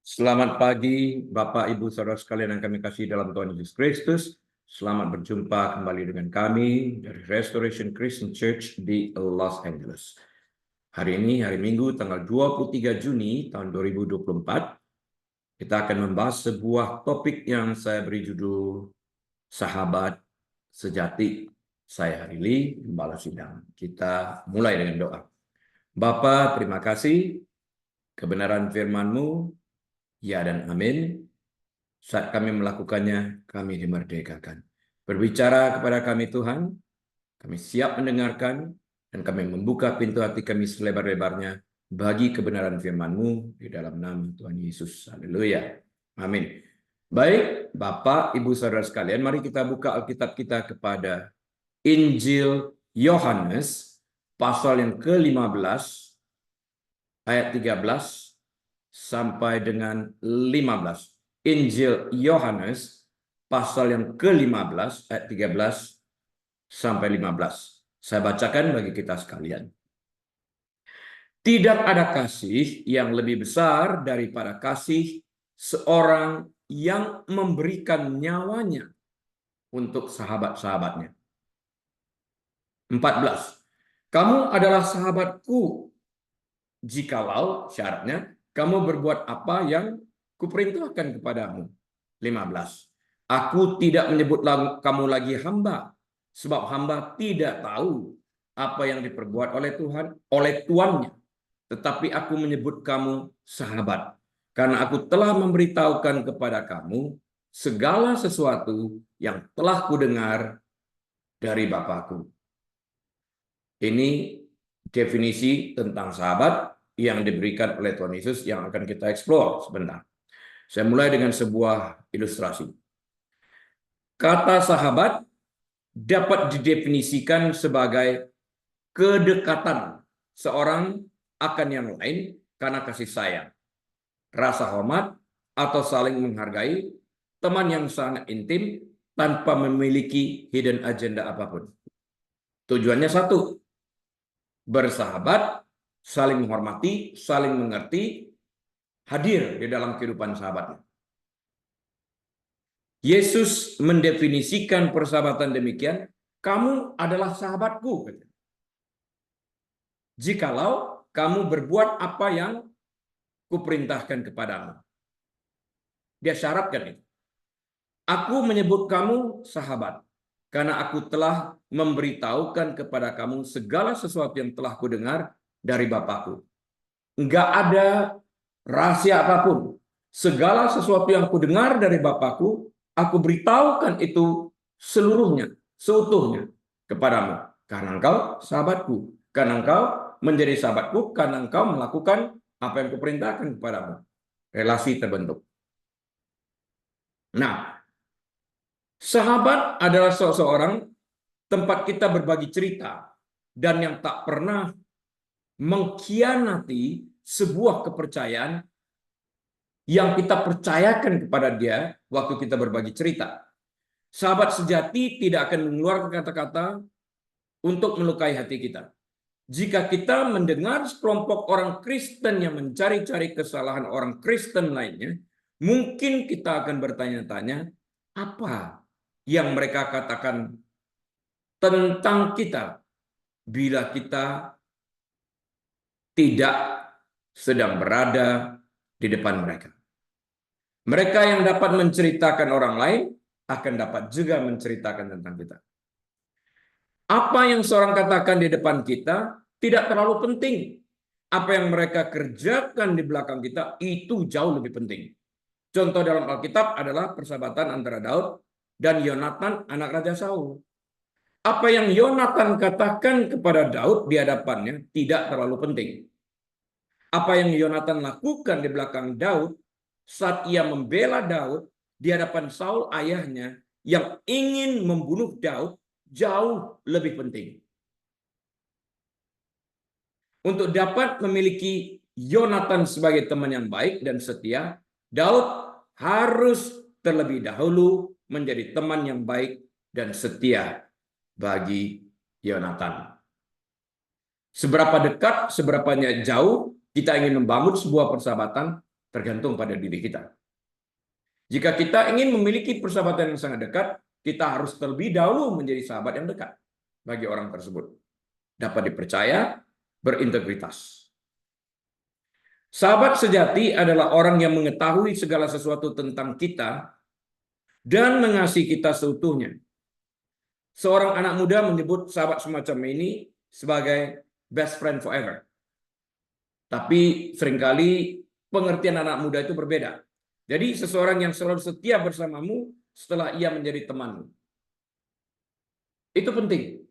Selamat pagi, Bapak, Ibu, Saudara sekalian yang kami kasih dalam Tuhan Yesus Kristus. Selamat berjumpa kembali dengan kami dari Restoration Christian Church di Los Angeles. Hari ini, hari Minggu, tanggal 23 Juni tahun 2024, kita akan membahas sebuah topik yang saya beri judul Sahabat Sejati. Saya Harili, Gembala Sidang. Kita mulai dengan doa. Bapa, terima kasih kebenaran firman-Mu. Ya dan amin. Saat kami melakukannya, kami dimerdekakan. Berbicara kepada kami Tuhan, kami siap mendengarkan, dan kami membuka pintu hati kami selebar-lebarnya bagi kebenaran firman-Mu di dalam nama Tuhan Yesus. Haleluya. Amin. Baik, Bapak, Ibu, Saudara sekalian, mari kita buka Alkitab kita kepada Injil Yohanes, pasal yang ke-15, ayat 13, sampai dengan 15. Injil Yohanes pasal yang ke-15 ayat 13 sampai 15. Saya bacakan bagi kita sekalian. Tidak ada kasih yang lebih besar daripada kasih seorang yang memberikan nyawanya untuk sahabat-sahabatnya. 14. Kamu adalah sahabatku jikalau syaratnya kamu berbuat apa yang kuperintahkan kepadamu. 15. Aku tidak menyebut kamu lagi hamba, sebab hamba tidak tahu apa yang diperbuat oleh Tuhan, oleh tuannya. Tetapi aku menyebut kamu sahabat, karena aku telah memberitahukan kepada kamu segala sesuatu yang telah kudengar dari Bapakku. Ini definisi tentang sahabat yang diberikan oleh Tuhan Yesus yang akan kita eksplor sebentar. Saya mulai dengan sebuah ilustrasi. Kata sahabat dapat didefinisikan sebagai kedekatan seorang akan yang lain karena kasih sayang, rasa hormat, atau saling menghargai, teman yang sangat intim tanpa memiliki hidden agenda apapun. Tujuannya satu, bersahabat, saling menghormati, saling mengerti, hadir di dalam kehidupan sahabatnya. Yesus mendefinisikan persahabatan demikian, kamu adalah sahabatku. Jikalau kamu berbuat apa yang kuperintahkan kepadamu. Dia syaratkan itu. Aku menyebut kamu sahabat, karena aku telah memberitahukan kepada kamu segala sesuatu yang telah kudengar dari Bapakku. Enggak ada rahasia apapun. Segala sesuatu yang kudengar dari Bapakku, aku beritahukan itu seluruhnya, seutuhnya kepadamu. Karena engkau sahabatku. Karena engkau menjadi sahabatku, karena engkau melakukan apa yang kuperintahkan kepadamu. Relasi terbentuk. Nah, sahabat adalah seseorang tempat kita berbagi cerita dan yang tak pernah mengkhianati sebuah kepercayaan yang kita percayakan kepada dia waktu kita berbagi cerita. Sahabat sejati tidak akan mengeluarkan kata-kata untuk melukai hati kita. Jika kita mendengar sekelompok orang Kristen yang mencari-cari kesalahan orang Kristen lainnya, mungkin kita akan bertanya-tanya, apa yang mereka katakan tentang kita bila kita tidak sedang berada di depan mereka. Mereka yang dapat menceritakan orang lain akan dapat juga menceritakan tentang kita. Apa yang seorang katakan di depan kita tidak terlalu penting. Apa yang mereka kerjakan di belakang kita itu jauh lebih penting. Contoh dalam Alkitab adalah persahabatan antara Daud dan Yonatan anak Raja Saul. Apa yang Yonatan katakan kepada Daud di hadapannya tidak terlalu penting. Apa yang Yonatan lakukan di belakang Daud saat ia membela Daud di hadapan Saul ayahnya yang ingin membunuh Daud jauh lebih penting. Untuk dapat memiliki Yonatan sebagai teman yang baik dan setia, Daud harus terlebih dahulu menjadi teman yang baik dan setia bagi Yonatan. Seberapa dekat, seberapa jauh kita ingin membangun sebuah persahabatan Tergantung pada diri kita. Jika kita ingin memiliki persahabatan yang sangat dekat, kita harus terlebih dahulu menjadi sahabat yang dekat bagi orang tersebut. Dapat dipercaya, berintegritas. Sahabat sejati adalah orang yang mengetahui segala sesuatu tentang kita dan mengasihi kita seutuhnya. Seorang anak muda menyebut sahabat semacam ini sebagai best friend forever. Tapi seringkali pengertian anak muda itu berbeda. Jadi seseorang yang selalu setia bersamamu setelah ia menjadi temanmu. Itu penting.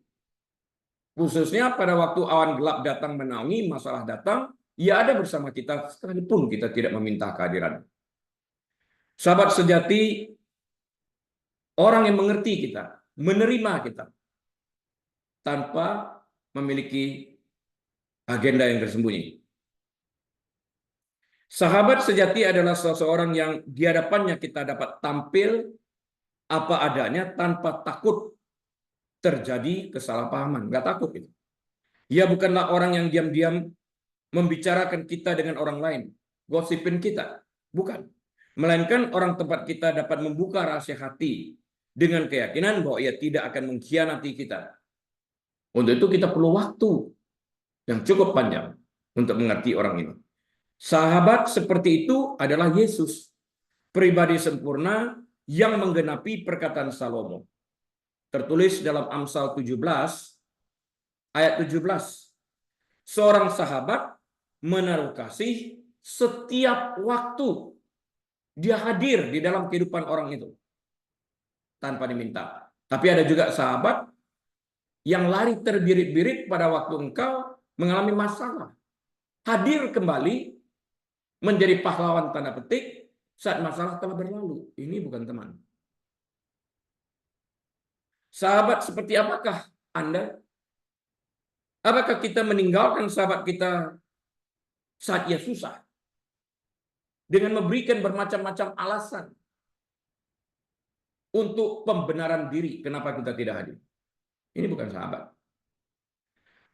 Khususnya pada waktu awan gelap datang menaungi, masalah datang, ia ada bersama kita sekalipun kita tidak meminta kehadiran. Sahabat sejati, orang yang mengerti kita, menerima kita, tanpa memiliki agenda yang tersembunyi. Sahabat sejati adalah seseorang yang di hadapannya kita dapat tampil apa adanya tanpa takut terjadi kesalahpahaman. Nggak takut itu. Ia bukanlah orang yang diam-diam membicarakan kita dengan orang lain, gosipin kita. Bukan. Melainkan orang tempat kita dapat membuka rahasia hati dengan keyakinan bahwa ia tidak akan mengkhianati kita. Untuk itu kita perlu waktu yang cukup panjang untuk mengerti orang ini. Sahabat seperti itu adalah Yesus, pribadi sempurna yang menggenapi perkataan Salomo. Tertulis dalam Amsal 17 ayat 17. Seorang sahabat menaruh kasih setiap waktu. Dia hadir di dalam kehidupan orang itu tanpa diminta. Tapi ada juga sahabat yang lari terbirit-birit pada waktu engkau mengalami masalah. Hadir kembali menjadi pahlawan tanda petik saat masalah telah berlalu. Ini bukan teman. Sahabat seperti apakah Anda? Apakah kita meninggalkan sahabat kita saat ia susah? Dengan memberikan bermacam-macam alasan untuk pembenaran diri kenapa kita tidak hadir. Ini bukan sahabat.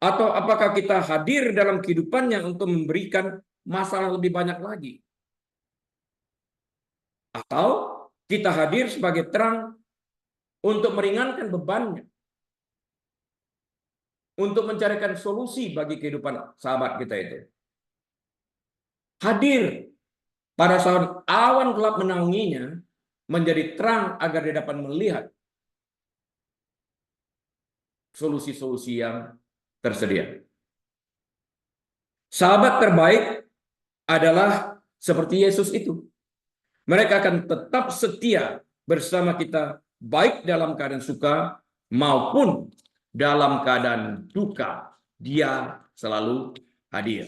Atau apakah kita hadir dalam kehidupannya untuk memberikan masalah lebih banyak lagi? Atau kita hadir sebagai terang untuk meringankan bebannya, untuk mencarikan solusi bagi kehidupan sahabat kita itu. Hadir pada saat awan gelap menaunginya, menjadi terang agar dia dapat melihat solusi-solusi yang tersedia. Sahabat terbaik adalah seperti Yesus itu. Mereka akan tetap setia bersama kita, baik dalam keadaan suka maupun dalam keadaan duka. Dia selalu hadir.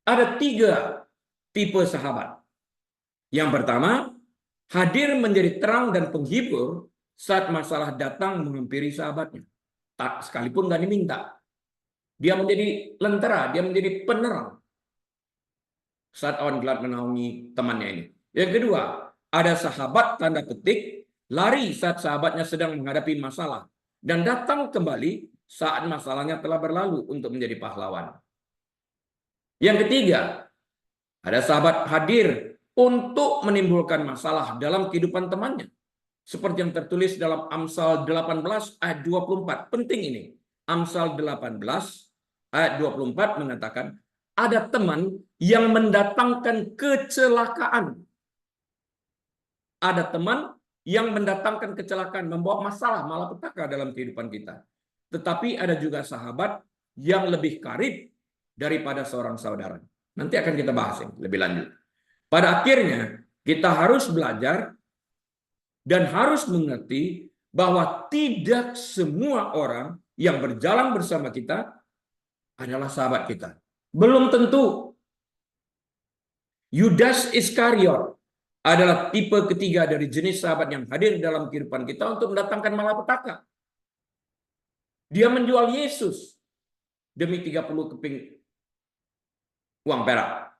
Ada 3 tipe sahabat. Yang pertama, hadir menjadi terang dan penghibur saat masalah datang menghampiri sahabatnya. Tak sekalipun nggak diminta. Dia menjadi lentera, dia menjadi penerang saat awan gelap menaungi temannya ini. Yang kedua, ada sahabat tanda petik lari saat sahabatnya sedang menghadapi masalah dan datang kembali saat masalahnya telah berlalu untuk menjadi pahlawan. Yang ketiga, ada sahabat hadir untuk menimbulkan masalah dalam kehidupan temannya. Seperti yang tertulis dalam Amsal 18 ayat 24. Penting ini. Amsal 18 ayat 24 mengatakan, ada teman yang mendatangkan kecelakaan. Ada teman yang mendatangkan kecelakaan, membawa masalah, malapetaka dalam kehidupan kita. Tetapi ada juga sahabat yang lebih karib daripada seorang saudara. Nanti akan kita bahas ini lebih lanjut. Pada akhirnya, kita harus belajar dan harus mengerti bahwa tidak semua orang yang berjalan bersama kita adalah sahabat kita. Belum tentu. Yudas Iskariot adalah tipe ketiga dari jenis sahabat yang hadir dalam kehidupan kita untuk mendatangkan malapetaka. Dia menjual Yesus demi 30 keping uang perak.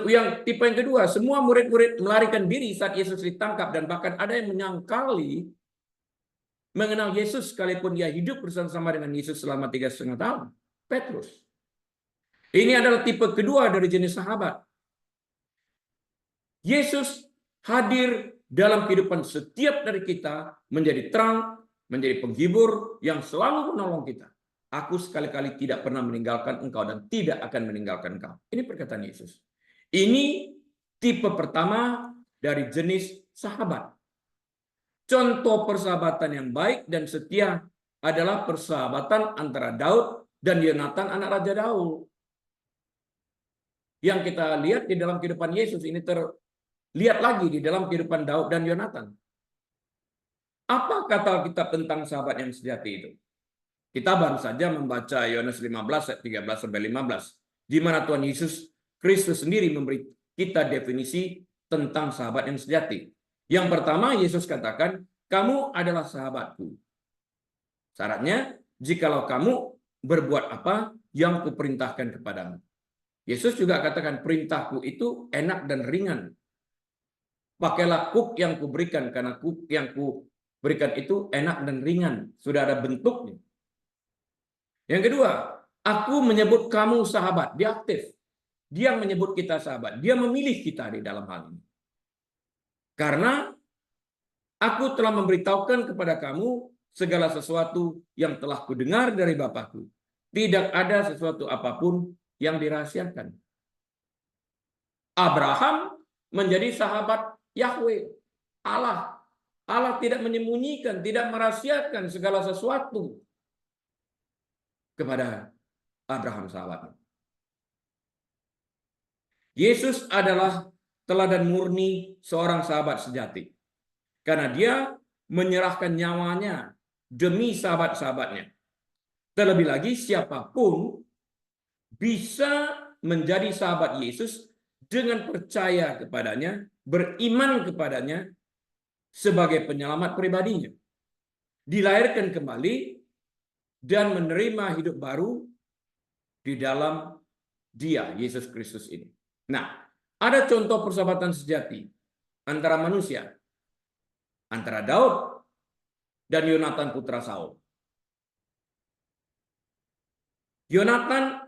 Yang tipe yang kedua, semua murid-murid melarikan diri saat Yesus ditangkap dan bahkan ada yang menyangkali mengenal Yesus sekalipun dia hidup bersama-sama dengan Yesus selama 3,5 tahun. Petrus. Ini adalah tipe kedua dari jenis sahabat. Yesus hadir dalam kehidupan setiap dari kita menjadi terang, menjadi penghibur yang selalu menolong kita. Aku sekali-kali tidak pernah meninggalkan engkau dan tidak akan meninggalkan engkau. Ini perkataan Yesus. Ini tipe pertama dari jenis sahabat. Contoh persahabatan yang baik dan setia adalah persahabatan antara Daud dan Yonatan anak Raja Daud. Yang kita lihat di dalam kehidupan Yesus ini terlihat lagi di dalam kehidupan Daud dan Yonatan. Apa kata Alkitab tentang sahabat yang sejati itu? Kita baru saja membaca Yohanes 15 ayat 13 sampai 15, di mana Tuhan Yesus Kristus sendiri memberi kita definisi tentang sahabat yang sejati. Yang pertama, Yesus katakan, kamu adalah sahabatku. Syaratnya, jikalau kamu berbuat apa yang kuperintahkan kepadamu. Yesus juga katakan, perintahku itu enak dan ringan. Pakailah kuk yang kuberikan, karena kuk yang kuberikan itu enak dan ringan. Sudah ada bentuknya. Yang kedua, aku menyebut kamu sahabat. Dia aktif. Dia menyebut kita sahabat. Dia memilih kita di dalam hal ini. Karena aku telah memberitahukan kepada kamu segala sesuatu yang telah kudengar dari Bapakku. Tidak ada sesuatu apapun yang dirahasiakan. Abraham menjadi sahabat Yahweh, Allah. Allah tidak menyembunyikan, tidak merahasiakan segala sesuatu kepada Abraham sahabatnya. Yesus adalah teladan murni seorang sahabat sejati. Karena dia menyerahkan nyawanya demi sahabat-sahabatnya. Terlebih lagi siapapun bisa menjadi sahabat Yesus dengan percaya kepadanya, beriman kepadanya sebagai penyelamat pribadinya. Dilahirkan kembali dan menerima hidup baru di dalam Dia, Yesus Kristus ini. Nah, ada contoh persahabatan sejati antara manusia, antara Daud dan Yonatan putra Saul. Yonatan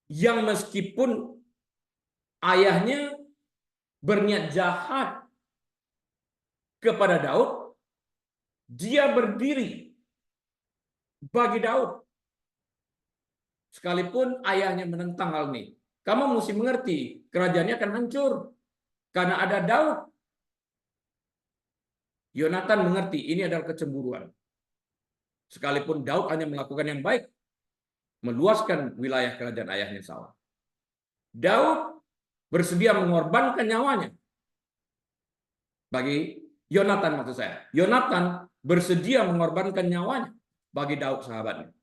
yang meskipun ayahnya berniat jahat kepada Daud, dia berdiri bagi Daud. Sekalipun ayahnya menentang hal ini. Kamu mesti mengerti, kerajaannya akan hancur karena ada Daud. Yonatan mengerti ini adalah kecemburuan. Sekalipun Daud hanya melakukan yang baik, meluaskan wilayah kerajaan ayahnya Saul. Daud bersedia mengorbankan nyawanya. Bagi Yonatan maksud saya. Yonatan bersedia mengorbankan nyawanya bagi Daud sahabatnya.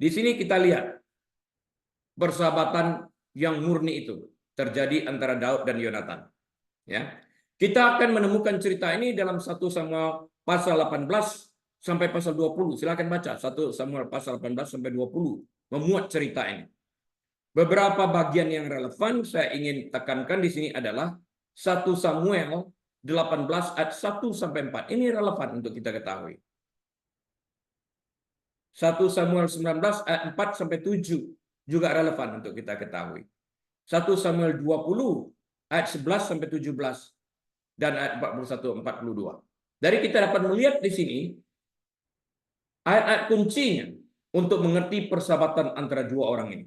Di sini kita lihat persahabatan yang murni itu terjadi antara Daud dan Yonatan. Ya. Kita akan menemukan cerita ini dalam 1 Samuel pasal 18 sampai pasal 20. Silakan baca 1 Samuel pasal 18 sampai 20 memuat cerita ini. Beberapa bagian yang relevan saya ingin tekankan di sini adalah 1 Samuel 18 ayat 1 sampai 4. Ini relevan untuk kita ketahui. 1 Samuel 19 ayat 4 sampai 7 juga relevan untuk kita ketahui. 1 Samuel 20 ayat 11 sampai 17 dan ayat 41 42. Dari kita dapat melihat di sini ayat-ayat kuncinya untuk mengerti persahabatan antara dua orang ini.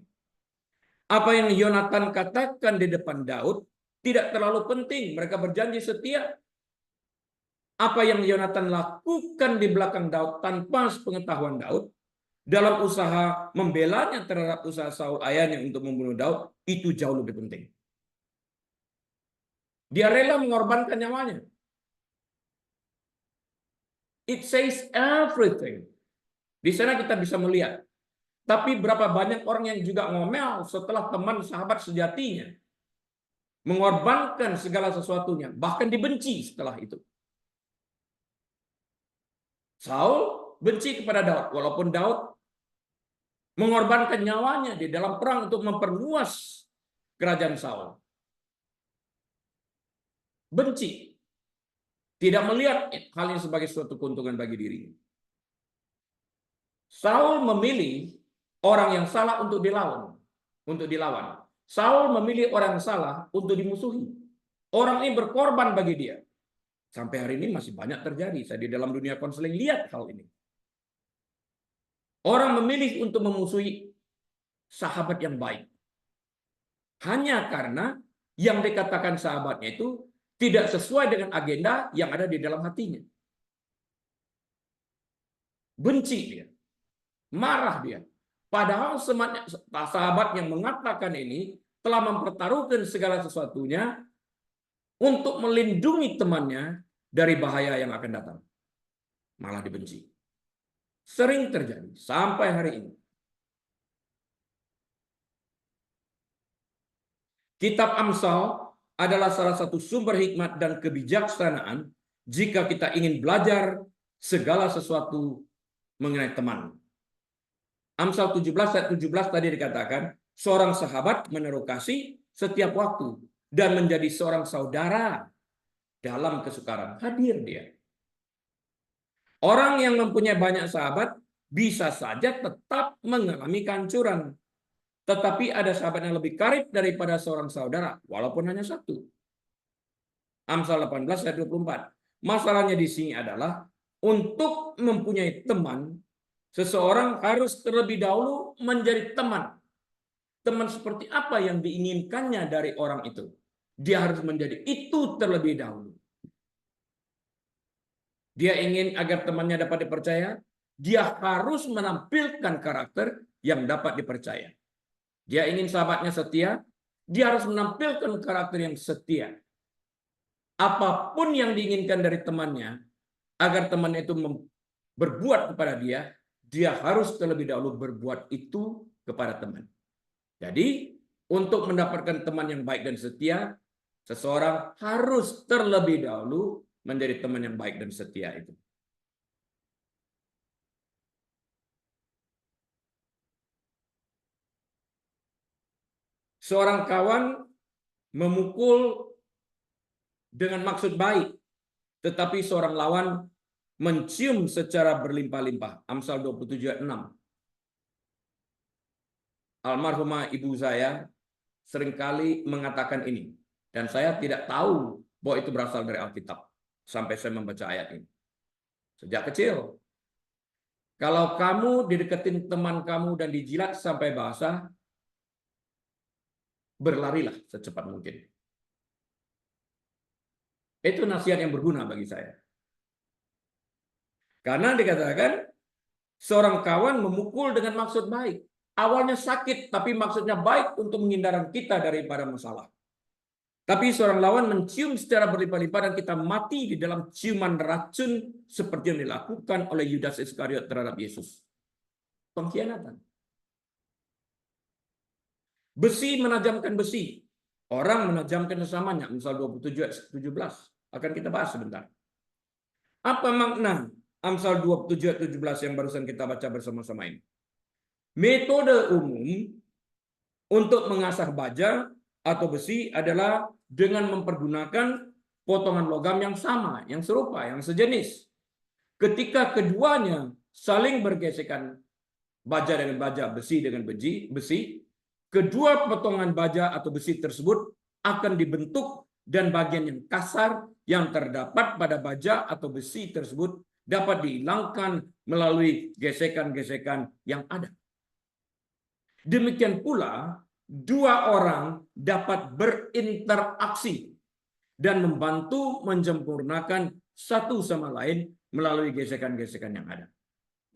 Apa yang Yonatan katakan di depan Daud tidak terlalu penting, mereka berjanji setia. Apa yang Yonatan lakukan di belakang Daud tanpa sepengetahuan Daud dalam usaha membelanya terhadap usaha Saul ayahnya untuk membunuh Daud, itu jauh lebih penting. Dia rela mengorbankan nyawanya. It says everything. Di sana kita bisa melihat. Tapi berapa banyak orang yang juga ngomel setelah teman sahabat sejatinya mengorbankan segala sesuatunya, bahkan dibenci setelah itu. Saul benci kepada Daud, walaupun Daud mengorbankan nyawanya di dalam perang untuk memperluas kerajaan Saul. Benci. Tidak melihat hal ini sebagai suatu keuntungan bagi dirinya. Saul memilih orang yang salah untuk dilawan. Saul memilih orang yang salah untuk dimusuhi. Orang ini berkorban bagi dia. Sampai hari ini masih banyak terjadi. Saya di dalam dunia konseling lihat hal ini. Orang memilih untuk memusuhi sahabat yang baik. Hanya karena yang dikatakan sahabatnya itu tidak sesuai dengan agenda yang ada di dalam hatinya. Benci dia. Marah dia. Padahal sahabat yang mengatakan ini telah mempertaruhkan segala sesuatunya untuk melindungi temannya dari bahaya yang akan datang. Malah dibenci. Sering terjadi sampai hari ini. Kitab Amsal adalah salah satu sumber hikmat dan kebijaksanaan jika kita ingin belajar segala sesuatu mengenai teman. Amsal 17 ayat 17 tadi dikatakan, seorang sahabat menaruh kasih setiap waktu dan menjadi seorang saudara dalam kesukaran. Hadir dia. Orang yang mempunyai banyak sahabat bisa saja tetap mengalami kehancuran. Tetapi ada sahabat yang lebih karib daripada seorang saudara, walaupun hanya satu. Amsal 18 ayat 24. Masalahnya di sini adalah untuk mempunyai teman, seseorang harus terlebih dahulu menjadi teman. Teman seperti apa yang diinginkannya dari orang itu? Dia harus menjadi itu terlebih dahulu. Dia ingin agar temannya dapat dipercaya, dia harus menampilkan karakter yang dapat dipercaya. Dia ingin sahabatnya setia, dia harus menampilkan karakter yang setia. Apapun yang diinginkan dari temannya, agar temannya itu berbuat kepada dia, dia harus terlebih dahulu berbuat itu kepada teman. Jadi, untuk mendapatkan teman yang baik dan setia, seseorang harus terlebih dahulu menjadi teman yang baik dan setia itu. Seorang kawan memukul dengan maksud baik, tetapi seorang lawan mencium secara berlimpah-limpah. Amsal 27 ayat 6. Almarhumah ibu saya seringkali mengatakan ini. Dan saya tidak tahu bahwa itu berasal dari Alkitab. Sampai saya membaca ayat ini. Sejak kecil. Kalau kamu dideketin teman kamu dan dijilat sampai basah, berlarilah secepat mungkin. Itu nasihat yang berguna bagi saya. Karena dikatakan, seorang kawan memukul dengan maksud baik. Awalnya sakit, tapi maksudnya baik untuk menghindarkan kita daripada masalah. Tapi seorang lawan mencium secara berlimpah-limpah dan kita mati di dalam ciuman racun seperti yang dilakukan oleh Yudas Iskariot terhadap Yesus. Pengkhianatan. Besi menajamkan besi. Orang menajamkan sesamanya. Amsal 27 ayat 17. Akan kita bahas sebentar. Apa makna Amsal 27 ayat 17 yang barusan kita baca bersama-sama ini? Metode umum untuk mengasah baja atau besi adalah dengan mempergunakan potongan logam yang sama, yang serupa, yang sejenis. Ketika keduanya saling bergesekan, baja dengan baja, besi dengan besi, kedua potongan baja atau besi tersebut akan dibentuk dan bagian yang kasar yang terdapat pada baja atau besi tersebut dapat dihilangkan melalui gesekan-gesekan yang ada. Demikian pula, dua orang dapat berinteraksi dan membantu menyempurnakan satu sama lain melalui gesekan-gesekan yang ada.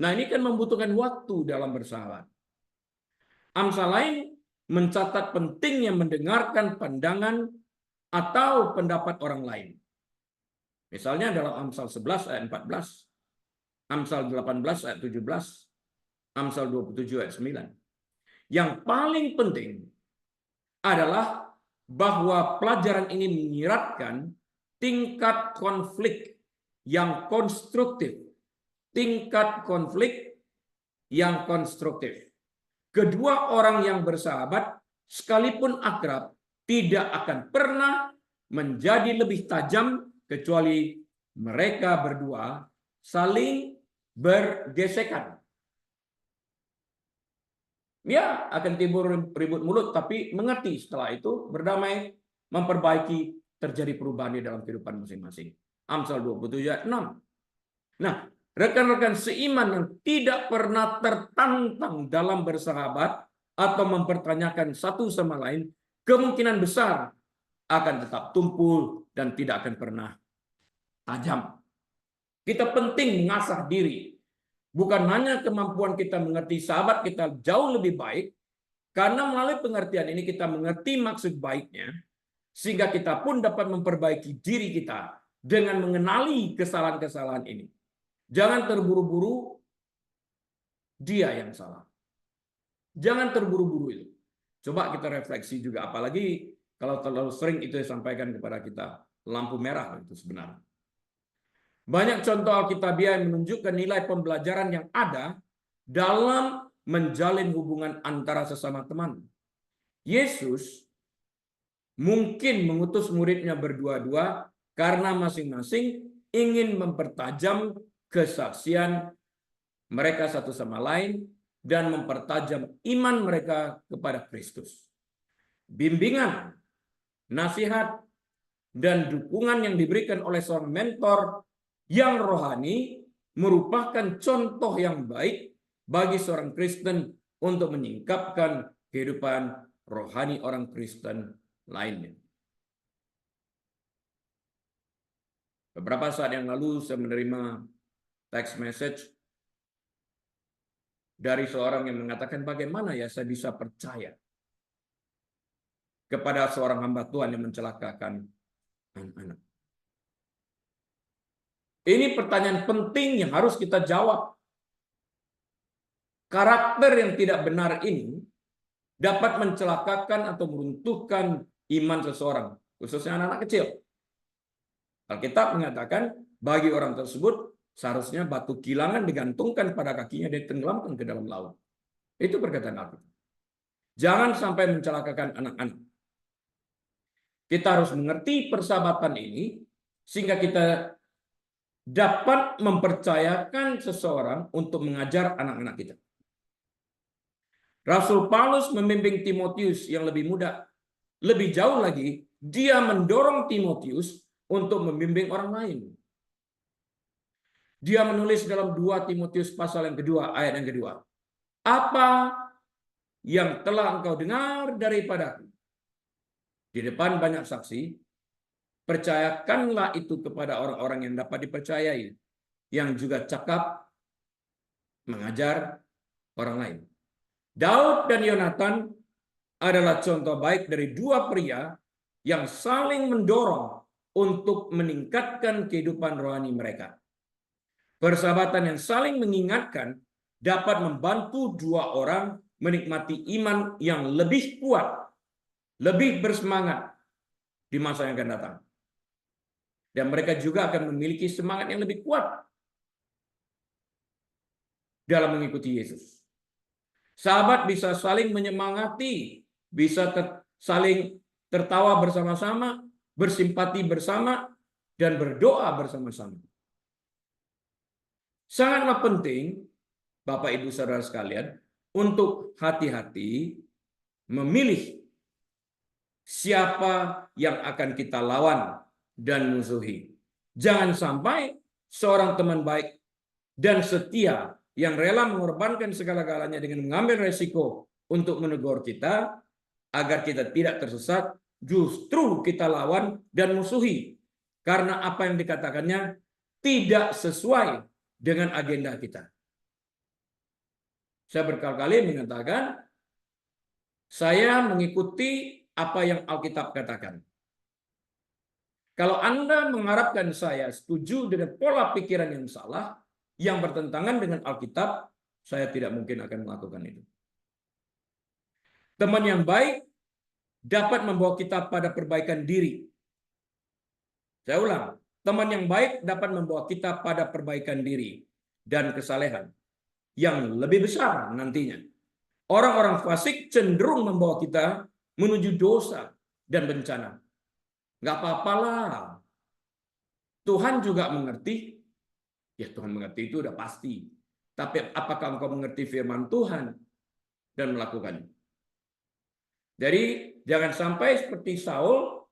Nah, ini kan membutuhkan waktu dalam bersahabat. Amsal lain mencatat pentingnya mendengarkan pandangan atau pendapat orang lain. Misalnya dalam Amsal 11 ayat 14, Amsal 18 ayat 17, Amsal 27 ayat 9. Yang paling penting adalah bahwa pelajaran ini menyiratkan tingkat konflik yang konstruktif. Tingkat konflik yang konstruktif. Kedua orang yang bersahabat, sekalipun akrab, tidak akan pernah menjadi lebih tajam kecuali mereka berdua saling bergesekan. Ya, akan timbul ribut mulut, tapi mengerti setelah itu, berdamai, memperbaiki, terjadi perubahan di dalam kehidupan masing-masing. Amsal 27 ayat 6. Nah, rekan-rekan seiman yang tidak pernah tertantang dalam bersahabat atau mempertanyakan satu sama lain, kemungkinan besar akan tetap tumpul dan tidak akan pernah tajam. Kita penting mengasah diri. Bukan hanya kemampuan kita mengerti sahabat kita jauh lebih baik, karena melalui pengertian ini kita mengerti maksud baiknya, sehingga kita pun dapat memperbaiki diri kita dengan mengenali kesalahan-kesalahan ini. Jangan terburu-buru, dia yang salah. Jangan terburu-buru itu. Coba kita refleksi juga, apalagi kalau terlalu sering itu disampaikan kepada kita. Lampu merah itu sebenarnya. Banyak contoh Alkitabiah yang menunjukkan nilai pembelajaran yang ada dalam menjalin hubungan antara sesama teman. Yesus mungkin mengutus muridnya berdua-dua karena masing-masing ingin mempertajam kesaksian mereka satu sama lain dan mempertajam iman mereka kepada Kristus. Bimbingan, nasihat, dan dukungan yang diberikan oleh seorang mentor yang rohani merupakan contoh yang baik bagi seorang Kristen untuk menyingkapkan kehidupan rohani orang Kristen lainnya. Beberapa saat yang lalu saya menerima text message dari seorang yang mengatakan, bagaimana ya saya bisa percaya kepada seorang hamba Tuhan yang mencelakakan anak-anak. Ini pertanyaan penting yang harus kita jawab. Karakter yang tidak benar ini dapat mencelakakan atau meruntuhkan iman seseorang, khususnya anak-anak kecil. Alkitab mengatakan bagi orang tersebut seharusnya batu kilangan digantungkan pada kakinya dan ditenggelamkan ke dalam laut. Itu perkataan Alkitab. Jangan sampai mencelakakan anak-anak. Kita harus mengerti persahabatan ini sehingga kita dapat mempercayakan seseorang untuk mengajar anak-anak kita. Rasul Paulus membimbing Timotius yang lebih muda. Lebih jauh lagi, dia mendorong Timotius untuk membimbing orang lain. Dia menulis dalam 2 Timotius pasal yang kedua, ayat yang kedua. Apa yang telah engkau dengar daripadaku di depan banyak saksi, percayakanlah itu kepada orang-orang yang dapat dipercayai, yang juga cakap mengajar orang lain. Daud dan Yonatan adalah contoh baik dari 2 pria yang saling mendorong untuk meningkatkan kehidupan rohani mereka. Persahabatan yang saling mengingatkan dapat membantu 2 orang menikmati iman yang lebih kuat, lebih bersemangat di masa yang akan datang. Dan mereka juga akan memiliki semangat yang lebih kuat dalam mengikuti Yesus. Sahabat bisa saling menyemangati, bisa saling tertawa bersama-sama, bersimpati bersama, dan berdoa bersama-sama. Sangatlah penting, Bapak Ibu Saudara sekalian, untuk hati-hati memilih siapa yang akan kita lawan dan musuhi. Jangan sampai seorang teman baik dan setia yang rela mengorbankan segala-galanya dengan mengambil resiko untuk menegur kita agar kita tidak tersesat, justru kita lawan dan musuhi karena apa yang dikatakannya tidak sesuai dengan agenda kita. Saya berkali-kali mengatakan saya mengikuti apa yang Alkitab katakan. Kalau Anda mengharapkan saya setuju dengan pola pikiran yang salah, yang bertentangan dengan Alkitab, saya tidak mungkin akan melakukan itu. Teman yang baik dapat membawa kita pada perbaikan diri. Saya ulang, teman yang baik dapat membawa kita pada perbaikan diri dan kesalehan yang lebih besar nantinya. Orang-orang fasik cenderung membawa kita menuju dosa dan bencana. Nggak apa-apalah. Tuhan juga mengerti. Ya Tuhan mengerti itu udah pasti. Tapi apakah engkau mengerti firman Tuhan? dan melakukannya. Jadi jangan sampai seperti Saul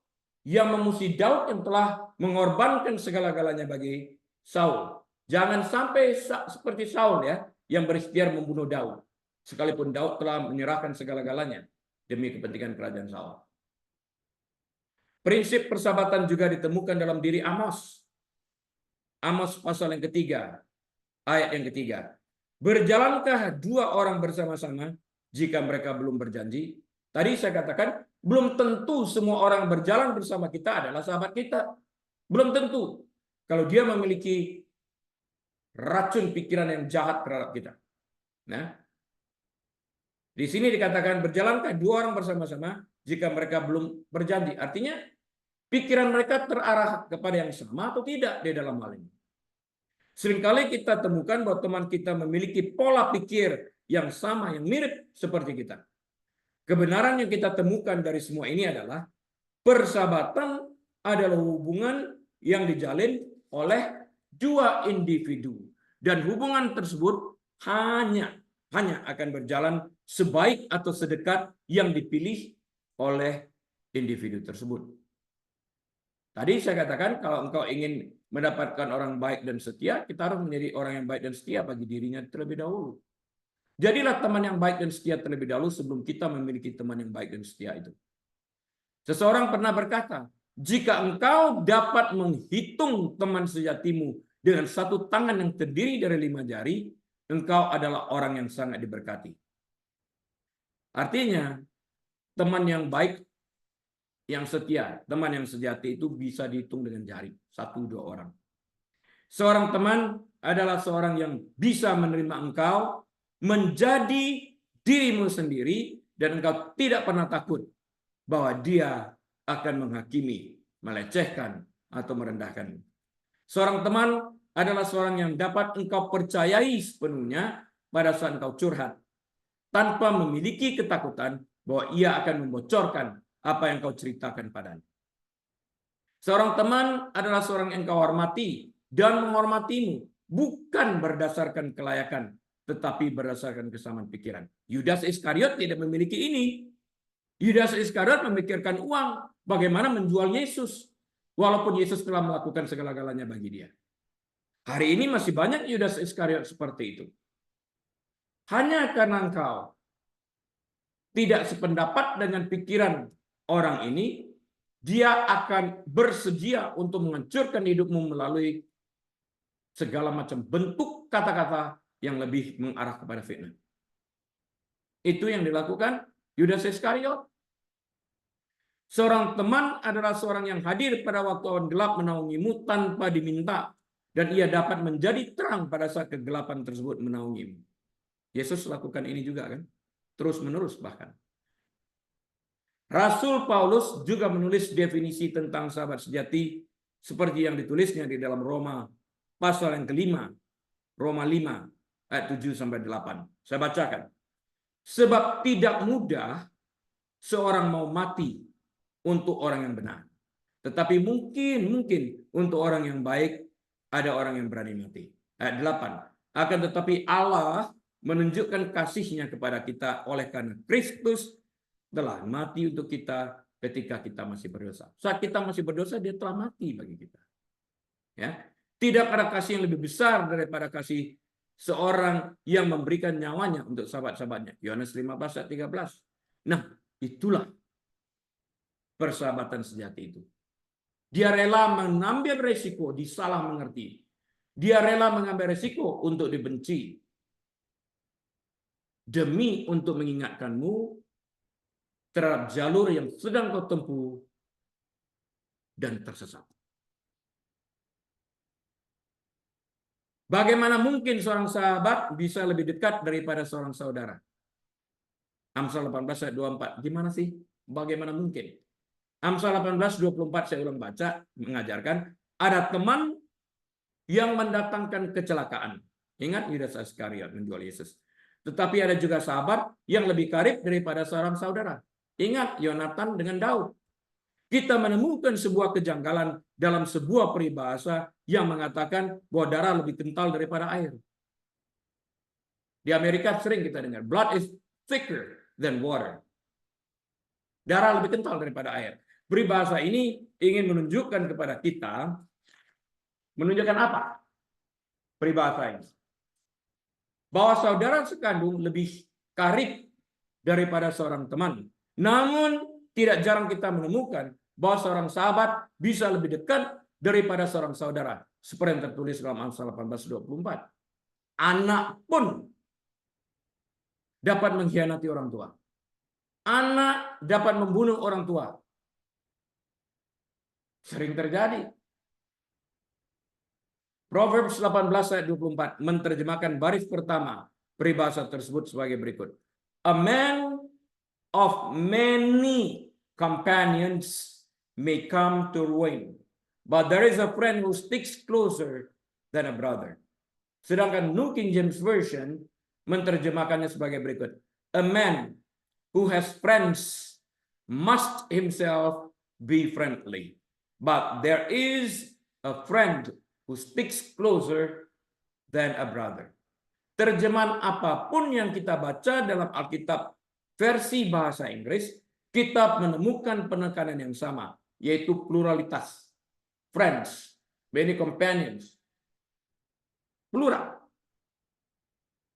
yang memusuhi Daud yang telah mengorbankan segala-galanya bagi Saul. Jangan sampai seperti Saul ya, yang berikhtiar membunuh Daud. Sekalipun Daud telah menyerahkan segala-galanya demi kepentingan kerajaan Saul. Prinsip persahabatan juga ditemukan dalam diri Amos. Amos pasal yang ketiga, ayat yang ketiga. Berjalankah dua orang bersama-sama jika mereka belum berjanji? Tadi saya katakan, belum tentu semua orang berjalan bersama kita adalah sahabat kita. Belum tentu. Kalau dia memiliki racun pikiran yang jahat terhadap kita. Nah, di sini dikatakan berjalankah dua orang bersama-sama jika mereka belum berjanji. Artinya pikiran mereka terarah kepada yang sama atau tidak di dalam hal ini. Seringkali kita temukan bahwa teman kita memiliki pola pikir yang sama, yang mirip seperti kita. Kebenaran yang kita temukan dari semua ini adalah persahabatan adalah hubungan yang dijalin oleh dua individu. Dan hubungan tersebut hanya akan berjalan sebaik atau sedekat yang dipilih oleh individu tersebut. Tadi saya katakan kalau engkau ingin mendapatkan orang baik dan setia, kita harus menjadi orang yang baik dan setia bagi dirinya terlebih dahulu. Jadilah teman yang baik dan setia terlebih dahulu sebelum kita memiliki teman yang baik dan setia itu. Seseorang pernah berkata, jika engkau dapat menghitung teman sejatimu dengan satu tangan yang terdiri dari 5 jari, engkau adalah orang yang sangat diberkati. Artinya, teman yang baik, yang setia, teman yang sejati itu bisa dihitung dengan jari, 1-2 orang. Seorang teman adalah seorang yang bisa menerima engkau menjadi dirimu sendiri dan engkau tidak pernah takut bahwa dia akan menghakimi, melecehkan, atau merendahkan. Seorang teman adalah seorang yang dapat engkau percayai sepenuhnya pada saat engkau curhat, tanpa memiliki ketakutan bahwa ia akan membocorkan apa yang kau ceritakan padanya. Seorang teman adalah seorang yang kau hormati dan menghormatimu, bukan berdasarkan kelayakan, tetapi berdasarkan kesamaan pikiran. Yudas Iskariot tidak memiliki ini. Yudas Iskariot memikirkan uang, bagaimana menjual Yesus, walaupun Yesus telah melakukan segala-galanya bagi dia. Hari ini masih banyak Yudas Iskariot seperti itu. Hanya karena engkau tidak sependapat dengan pikiran orang ini, dia akan bersedia untuk menghancurkan hidupmu melalui segala macam bentuk kata-kata yang lebih mengarah kepada fitnah. Itu yang dilakukan Yudas Iskariot. Seorang teman adalah seorang yang hadir pada waktu awan gelap menaungimu tanpa diminta, dan ia dapat menjadi terang pada saat kegelapan tersebut menaungimu. Yesus lakukan ini juga kan, terus-menerus bahkan. Rasul Paulus juga menulis definisi tentang sahabat sejati seperti yang ditulisnya di dalam Roma pasal yang kelima, Roma 5 ayat 7-8. Saya bacakan. Sebab tidak mudah seorang mau mati untuk orang yang benar. Tetapi mungkin untuk orang yang baik ada orang yang berani mati. Ayat 8. Akan tetapi Allah menunjukkan kasih-Nya kepada kita oleh karena Kristus telah mati untuk kita ketika kita masih berdosa. Saat kita masih berdosa, Dia telah mati bagi kita. Ya, tidak ada kasih yang lebih besar daripada kasih seorang yang memberikan nyawanya untuk sahabat-sahabatnya. Yohanes 15 ayat 13. Nah, itulah persahabatan sejati itu. Dia rela mengambil resiko disalah mengerti. Dia rela mengambil resiko untuk dibenci. Demi untuk mengingatkanmu terhadap jalur yang sedang kau tempuh dan tersesat. Bagaimana mungkin seorang sahabat bisa lebih dekat daripada seorang saudara? Amsal 18 ayat 24. Gimana sih? Bagaimana mungkin? Amsal 18:24 saya ulang baca, mengajarkan ada teman yang mendatangkan kecelakaan. Ingat Yudas Iskariot menjual Yesus. Tetapi ada juga sahabat yang lebih karib daripada seorang saudara. Ingat Yonatan dengan Daud. Kita menemukan sebuah kejanggalan dalam sebuah peribahasa yang mengatakan bahwa darah lebih kental daripada air. Di Amerika sering kita dengar, blood is thicker than water. Darah lebih kental daripada air. Peribahasa ini ingin menunjukkan kepada kita, menunjukkan apa? Peribahasa ini. Bahwa saudara sekandung lebih karib daripada seorang teman. Namun tidak jarang kita menemukan bahwa seorang sahabat bisa lebih dekat daripada seorang saudara. Seperti yang tertulis dalam Amsal 18:24. Anak pun dapat mengkhianati orang tua. Anak dapat membunuh orang tua. Sering terjadi. Proverbs 18:24 menerjemahkan baris pertama peribahasa tersebut sebagai berikut. A man of many companions may come to ruin, but there is a friend who sticks closer than a brother. Sedangkan New King James Version menerjemahkannya sebagai berikut. A man who has friends must himself be friendly, but there is a friend who sticks closer than a brother. Terjemahan apapun yang kita baca dalam Alkitab versi bahasa Inggris, kita menemukan penekanan yang sama, yaitu pluralitas. Friends, many companions. Plural.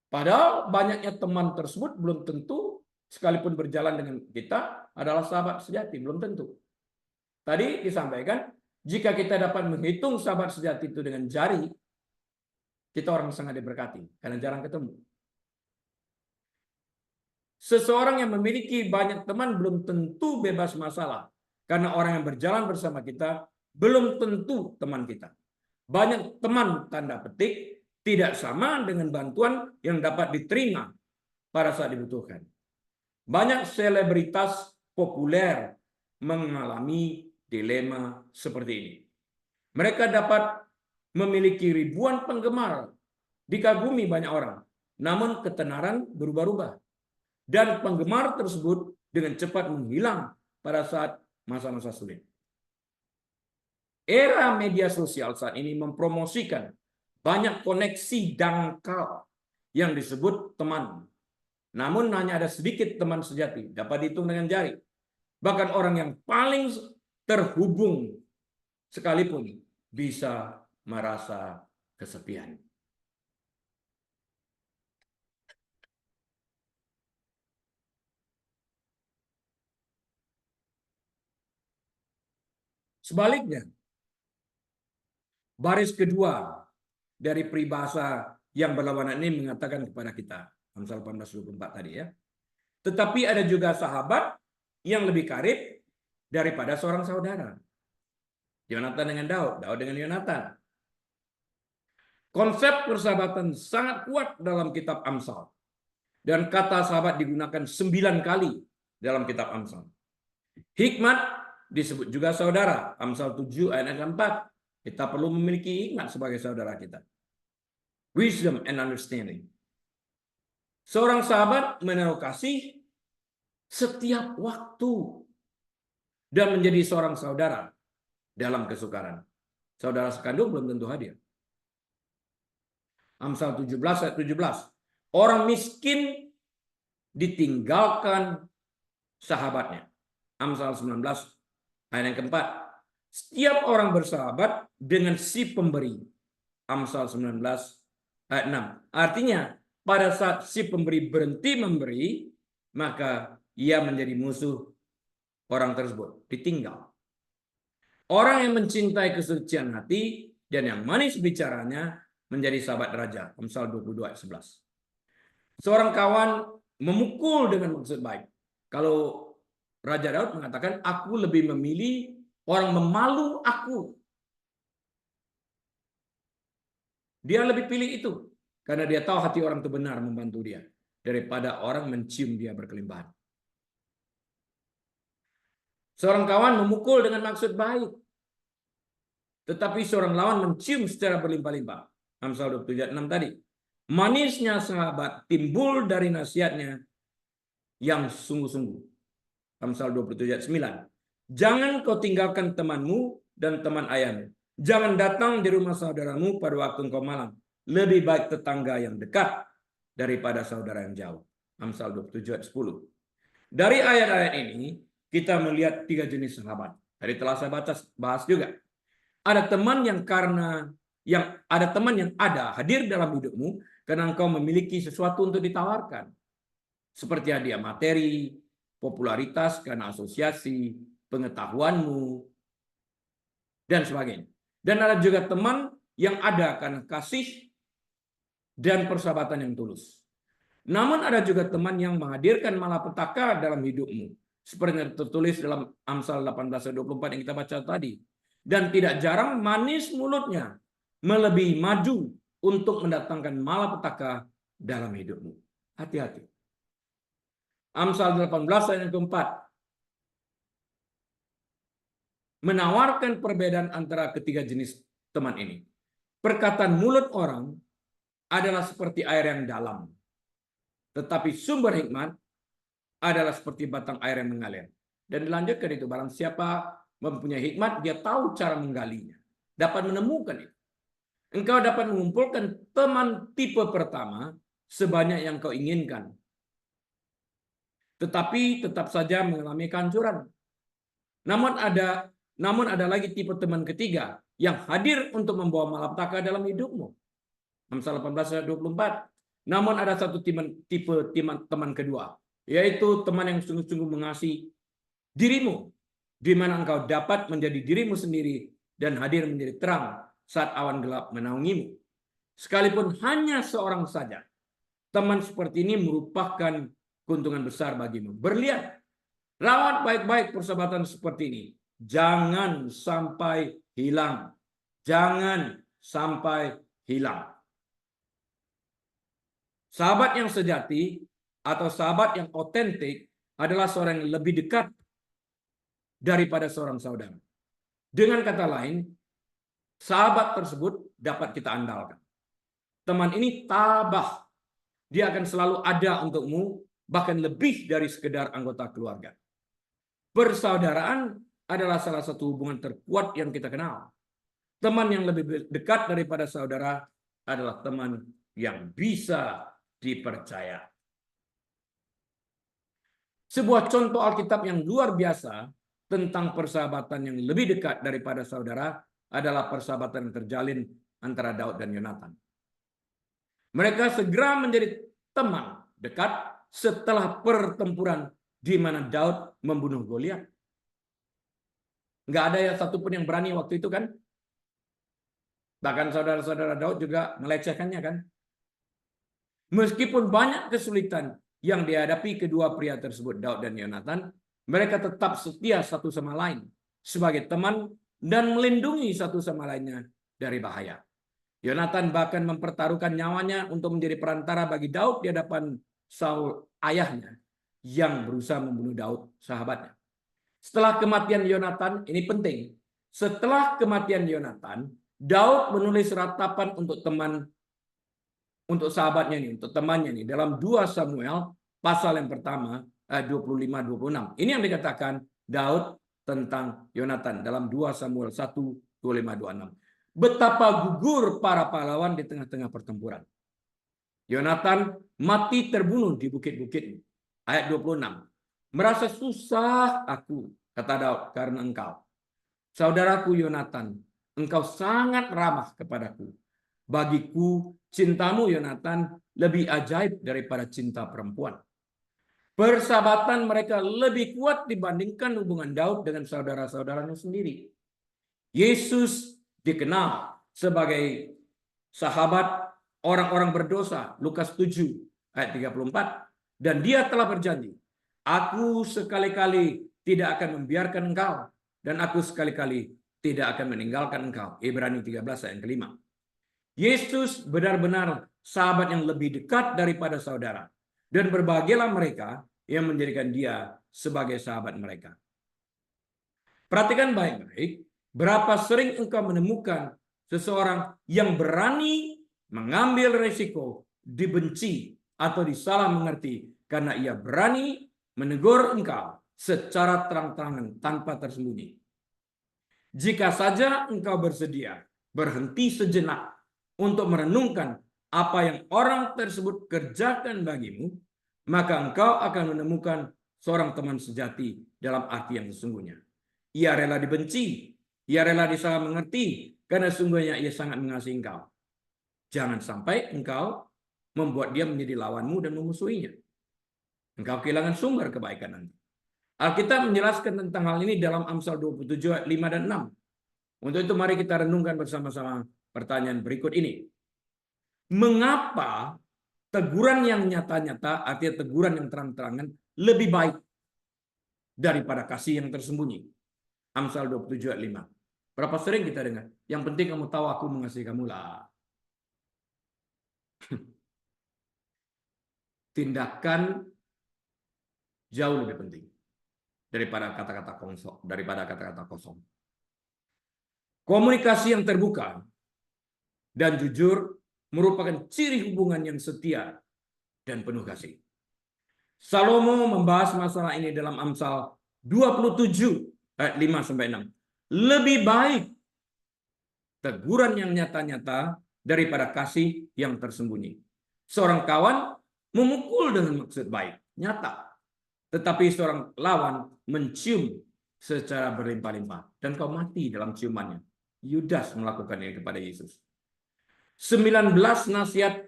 Padahal banyaknya teman tersebut belum tentu, sekalipun berjalan dengan kita, adalah sahabat sejati. Belum tentu. Tadi disampaikan, jika kita dapat menghitung sahabat sejati itu dengan jari, kita orang sangat diberkati, karena jarang ketemu. Seseorang yang memiliki banyak teman belum tentu bebas masalah, karena orang yang berjalan bersama kita belum tentu teman kita. Banyak teman, tanda petik, tidak sama dengan bantuan yang dapat diterima pada saat dibutuhkan. Banyak selebritas populer mengalami dilema seperti ini. Mereka dapat memiliki ribuan penggemar, dikagumi banyak orang, namun ketenaran berubah-ubah. Dan penggemar tersebut dengan cepat menghilang pada saat masa-masa sulit. Era media sosial saat ini mempromosikan banyak koneksi dangkal yang disebut teman. Namun hanya ada sedikit teman sejati, dapat dihitung dengan jari. Bahkan orang yang paling terhubung sekalipun bisa merasa kesepian. Sebaliknya, baris kedua dari peribahasa yang berlawanan ini mengatakan kepada kita, Amsal 18:24 tadi ya. Tetapi ada juga sahabat yang lebih karib daripada seorang saudara. Yonatan dengan Daud, Daud dengan Yonatan. Konsep persahabatan sangat kuat dalam kitab Amsal. Dan kata sahabat digunakan 9 kali dalam kitab Amsal. Hikmat disebut juga saudara. Amsal 7 ayat 4. Kita perlu memiliki hikmat sebagai saudara kita. Wisdom and understanding. Seorang sahabat menaruh kasih setiap waktu dan menjadi seorang saudara dalam kesukaran. Saudara sekandung belum tentu hadir. Amsal 17 ayat 17. Orang miskin ditinggalkan sahabatnya. Amsal 19 ayat yang keempat. Setiap orang bersahabat dengan si pemberi. Amsal 19 ayat 6. Artinya pada saat si pemberi berhenti memberi, maka ia menjadi musuh orang tersebut. Ditinggal. Orang yang mencintai kesucian hati dan yang manis bicaranya menjadi sahabat raja. Amsal 22 ayat 11. Seorang kawan memukul dengan maksud baik. Kalau Raja Daud mengatakan, aku lebih memilih orang memalu aku. Dia lebih pilih itu. Karena dia tahu hati orang itu benar membantu dia. Daripada orang mencium dia berkelimpahan. Seorang kawan memukul dengan maksud baik. Tetapi seorang lawan mencium secara berlimpah-limpah. Amsal 27 ayat 6 tadi. Manisnya sahabat timbul dari nasihatnya yang sungguh-sungguh. Amsal 27 ayat 9. Jangan kau tinggalkan temanmu dan teman ayahmu. Jangan datang di rumah saudaramu pada waktu engkau malam. Lebih baik tetangga yang dekat daripada saudara yang jauh. Amsal 27 ayat 10. Dari ayat-ayat ini kita melihat 3 jenis sahabat. Tadi telah saya bahas juga. Ada teman yang ada hadir dalam hidupmu karena engkau memiliki sesuatu untuk ditawarkan. Seperti hadiah materi, popularitas karena asosiasi, pengetahuanmu, dan sebagainya. Dan ada juga teman yang ada karena kasih dan persahabatan yang tulus. Namun ada juga teman yang menghadirkan malapetaka dalam hidupmu. Seperti yang tertulis dalam Amsal 18:24 yang kita baca tadi. Dan tidak jarang manis mulutnya melebihi maju untuk mendatangkan malapetaka dalam hidupmu. Hati-hati. Amsal 18 ayat yang keempat. Menawarkan perbedaan antara ketiga jenis teman ini. Perkataan mulut orang adalah seperti air yang dalam. Tetapi sumber hikmat adalah seperti batang air yang mengalir. Dan dilanjutkan itu, barang siapa mempunyai hikmat, dia tahu cara menggalinya. Dapat menemukan itu. Engkau dapat mengumpulkan teman tipe pertama sebanyak yang kau inginkan. Tetapi tetap saja mengalami kehancuran. Namun ada lagi tipe teman ketiga yang hadir untuk membawa malapetaka dalam hidupmu. Amsal 18 ayat 24. Namun ada satu tipe teman kedua, yaitu teman yang sungguh-sungguh mengasihi dirimu, di mana engkau dapat menjadi dirimu sendiri dan hadir menjadi terang saat awan gelap menaungimu. Sekalipun hanya seorang saja, teman seperti ini merupakan keuntungan besar bagimu. Berlian, rawat baik-baik persahabatan seperti ini. Jangan sampai hilang. Jangan sampai hilang. Sahabat yang sejati atau sahabat yang otentik adalah seorang yang lebih dekat daripada seorang saudara. Dengan kata lain, sahabat tersebut dapat kita andalkan. Teman ini tabah. Dia akan selalu ada untukmu, bahkan lebih dari sekedar anggota keluarga. Persaudaraan adalah salah satu hubungan terkuat yang kita kenal. Teman yang lebih dekat daripada saudara adalah teman yang bisa dipercaya. Sebuah contoh Alkitab yang luar biasa tentang persahabatan yang lebih dekat daripada saudara adalah persahabatan yang terjalin antara Daud dan Yonatan. Mereka segera menjadi teman dekat setelah pertempuran di mana Daud membunuh Goliat. Nggak ada yang satupun yang berani waktu itu kan? Bahkan saudara-saudara Daud juga melecehkannya kan? Meskipun banyak kesulitan yang dihadapi kedua pria tersebut, Daud dan Yonatan, mereka tetap setia satu sama lain sebagai teman dan melindungi satu sama lainnya dari bahaya. Yonatan bahkan mempertaruhkan nyawanya untuk menjadi perantara bagi Daud di hadapan Saul ayahnya yang berusaha membunuh Daud sahabatnya. Setelah kematian Yonatan, ini penting. Setelah kematian Yonatan, Daud menulis ratapan untuk sahabatnya nih, untuk temannya nih dalam 2 Samuel pasal yang pertama 25-26. Ini yang dikatakan Daud tentang Yonatan dalam 2 Samuel 1:25-26. Betapa gugur para pahlawan di tengah-tengah pertempuran. Yonatan mati terbunuh di bukit-bukit. Ayat 26. Merasa susah aku, kata Daud, karena engkau. Saudaraku Yonatan, engkau sangat ramah kepadaku. Bagiku, cintamu Yonatan lebih ajaib daripada cinta perempuan. Persahabatan mereka lebih kuat dibandingkan hubungan Daud dengan saudara-saudaranya sendiri. Yesus dikenal sebagai sahabat orang-orang berdosa, Lukas 7 ayat 34. Dan dia telah berjanji, aku sekali-kali tidak akan membiarkan engkau, dan aku sekali-kali tidak akan meninggalkan engkau. Ibrani 13 ayat 5. Yesus benar-benar sahabat yang lebih dekat daripada saudara. Dan berbahagialah mereka yang menjadikan dia sebagai sahabat mereka. Perhatikan baik-baik, berapa sering engkau menemukan seseorang yang berani mengambil resiko, dibenci, atau disalah mengerti karena ia berani menegur engkau secara terang-terangan tanpa tersembunyi. Jika saja engkau bersedia berhenti sejenak untuk merenungkan apa yang orang tersebut kerjakan bagimu, maka engkau akan menemukan seorang teman sejati dalam arti yang sesungguhnya. Ia rela dibenci, ia rela disalah mengerti, karena sungguhnya ia sangat mengasihi engkau. Jangan sampai engkau membuat dia menjadi lawanmu dan memusuhinya. Engkau kehilangan sumber kebaikan nanti. Alkitab menjelaskan tentang hal ini dalam Amsal 27 ayat 5 dan 6. Untuk itu mari kita renungkan bersama-sama pertanyaan berikut ini. Mengapa teguran yang nyata-nyata, artinya teguran yang terang-terangan, lebih baik daripada kasih yang tersembunyi? Amsal 27 ayat 5. Berapa sering kita dengar? Yang penting kamu tahu aku mengasihi kamu lah. Tindakan jauh lebih penting daripada kata-kata kosong. Komunikasi yang terbuka dan jujur merupakan ciri hubungan yang setia dan penuh kasih. Salomo membahas masalah ini dalam Amsal 27 ayat 5 sampai 6. Lebih baik teguran yang nyata-nyata daripada kasih yang tersembunyi. Seorang kawan memukul dengan maksud baik, nyata. Tetapi seorang lawan mencium secara berlimpah-limpah. Dan kau mati dalam ciumannya. Yudas melakukan ini kepada Yesus. 19 nasihat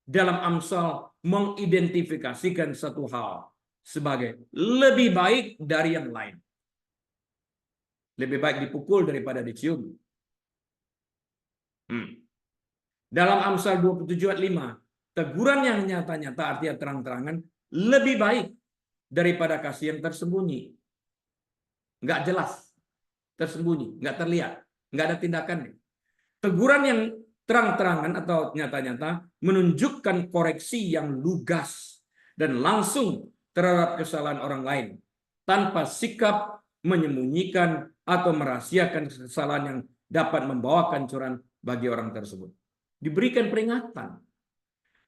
dalam Amsal mengidentifikasikan satu hal sebagai lebih baik dari yang lain. Lebih baik dipukul daripada dicium. Dalam Amsal 27 ayat 5, teguran yang nyata-nyata artinya terang-terangan lebih baik daripada kasih yang tersembunyi. Nggak jelas, tersembunyi, nggak terlihat, nggak ada tindakannya. Teguran yang terang-terangan atau nyata-nyata menunjukkan koreksi yang lugas dan langsung terhadap kesalahan orang lain tanpa sikap menyembunyikan atau merahasiakan kesalahan yang dapat membawa kehancuran bagi orang tersebut. Diberikan peringatan.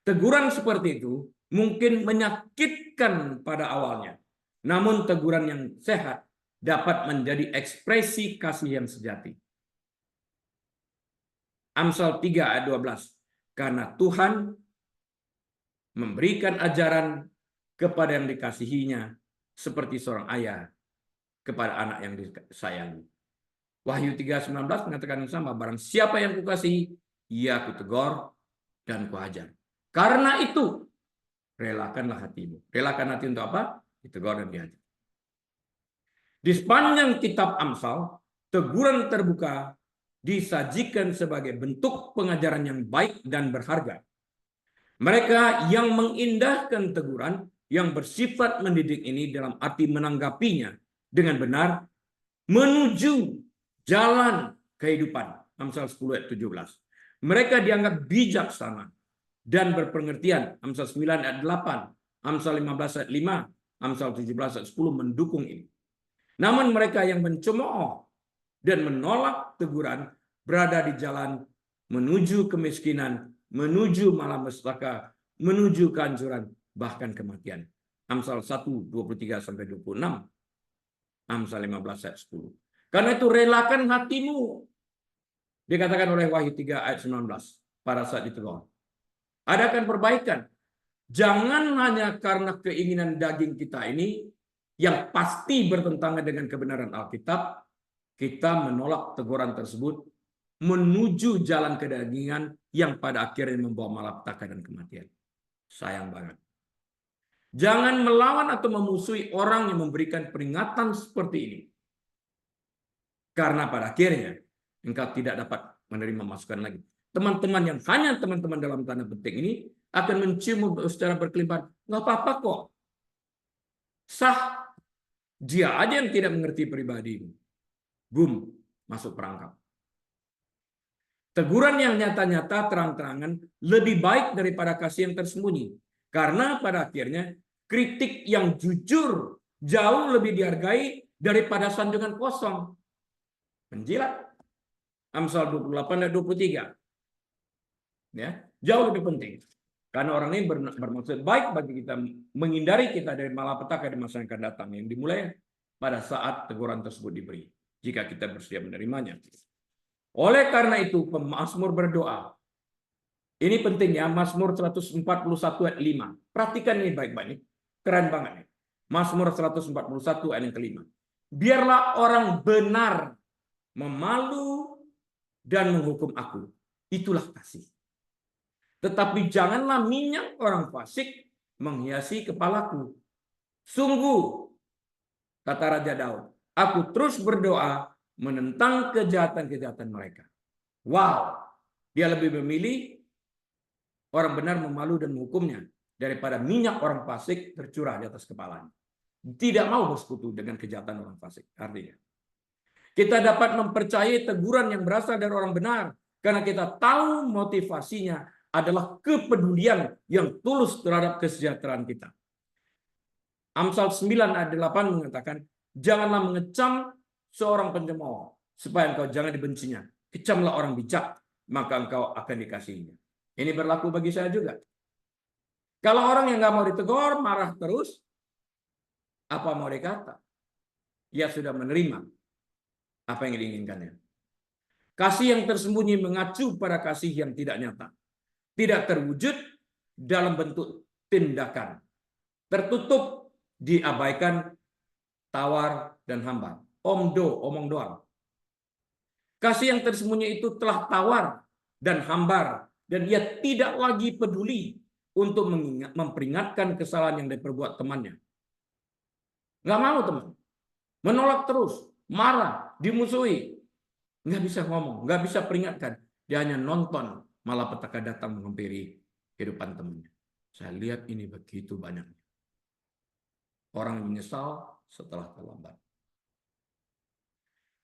Teguran seperti itu mungkin menyakitkan pada awalnya, namun teguran yang sehat dapat menjadi ekspresi kasih yang sejati. Amsal 3 ayat 12. Karena Tuhan memberikan ajaran kepada yang dikasihinya seperti seorang ayah kepada anak yang disayangi. Wahyu 3:19 mengatakan yang sama. Barang siapa yang kukasihi, ia kutegur dan kuajar. Karena itu, relakanlah hatimu. Relakan hati untuk apa? Ditegur dan diajar. Di sepanjang kitab Amsal, teguran terbuka disajikan sebagai bentuk pengajaran yang baik dan berharga. Mereka yang mengindahkan teguran yang bersifat mendidik ini dalam arti menanggapinya dengan benar menuju jalan kehidupan. Amsal 10 ayat 17. Mereka dianggap bijaksana dan berpengertian. Amsal 9 ayat 8, Amsal 15 ayat 5, Amsal 17 ayat 10 mendukung ini. Namun mereka yang mencemooh dan menolak teguran berada di jalan menuju kemiskinan, menuju malapetaka, menuju kehancuran, bahkan kematian. Amsal 1, 23-26, Amsal 15 ayat 10. Karena itu relakan hatimu. Dikatakan oleh Wahyu 3 ayat 19 pada saat ditegur. Adakan perbaikan. Jangan hanya karena keinginan daging kita ini yang pasti bertentangan dengan kebenaran Alkitab, kita menolak teguran tersebut menuju jalan kedagingan yang pada akhirnya membawa malapetaka dan kematian. Sayang banget. Jangan melawan atau memusuhi orang yang memberikan peringatan seperti ini. Karena pada akhirnya engkau tidak dapat menerima masukan lagi. Teman-teman yang hanya teman-teman dalam tanda petik ini akan mencium secara berkelimpahan. Nggak apa-apa kok. Sah. Dia aja yang tidak mengerti pribadimu. Boom, masuk perangkap. Teguran yang nyata-nyata terang-terangan lebih baik daripada kasih yang tersembunyi. Karena pada akhirnya kritik yang jujur jauh lebih dihargai daripada sanjungan kosong. Menjilat. Amsal 28 dan 23. Ya, jauh lebih penting. Karena orang ini bermaksud baik bagi kita, menghindari kita dari malapetaka di masa yang akan datang yang dimulai pada saat teguran tersebut diberi, jika kita bersedia menerimanya. Oleh karena itu, pemazmur berdoa, Ini penting ya, Mazmur 141 ayat 5. Perhatikan ini baik-baik. Keren banget nih. Mazmur 141 ayat yang kelima. Biarlah orang benar memalu dan menghukum aku. Itulah kasih. Tetapi janganlah minyak orang fasik menghiasi kepalaku. Sungguh, kata Raja Daud, aku terus berdoa menentang kejahatan-kejahatan mereka. Wow, dia lebih memilih orang benar memalu dan menghukumnya daripada minyak orang fasik tercurah di atas kepalanya. Tidak mau bersekutu dengan kejahatan orang fasik. Artinya, kita dapat mempercayai teguran yang berasal dari orang benar karena kita tahu motivasinya adalah kepedulian yang tulus terhadap kesejahteraan kita. Amsal 9 ayat 8 mengatakan, janganlah mengecam seorang pencemooh supaya engkau jangan dibencinya. Kecamlah orang bijak, maka engkau akan dikasihinya. Ini berlaku bagi saya juga. Kalau orang yang nggak mau ditegur, marah terus, apa mau dikata? Ia sudah menerima apa yang diinginkannya. Kasih yang tersembunyi mengacu pada kasih yang tidak nyata. Tidak terwujud dalam bentuk tindakan. Tertutup, diabaikan, tawar, dan hambar. Omong doang. Kasih yang tersembunyi itu telah tawar dan hambar. Dan ia tidak lagi peduli untuk memperingatkan kesalahan yang diperbuat temannya. Nggak mau teman. Menolak terus. Marah. Dimusuhi. Nggak bisa ngomong. Nggak bisa peringatkan. Dia hanya nonton. Malah petaka datang menghampiri kehidupan temannya. Saya lihat ini begitu banyak. Orang menyesal setelah terlambat.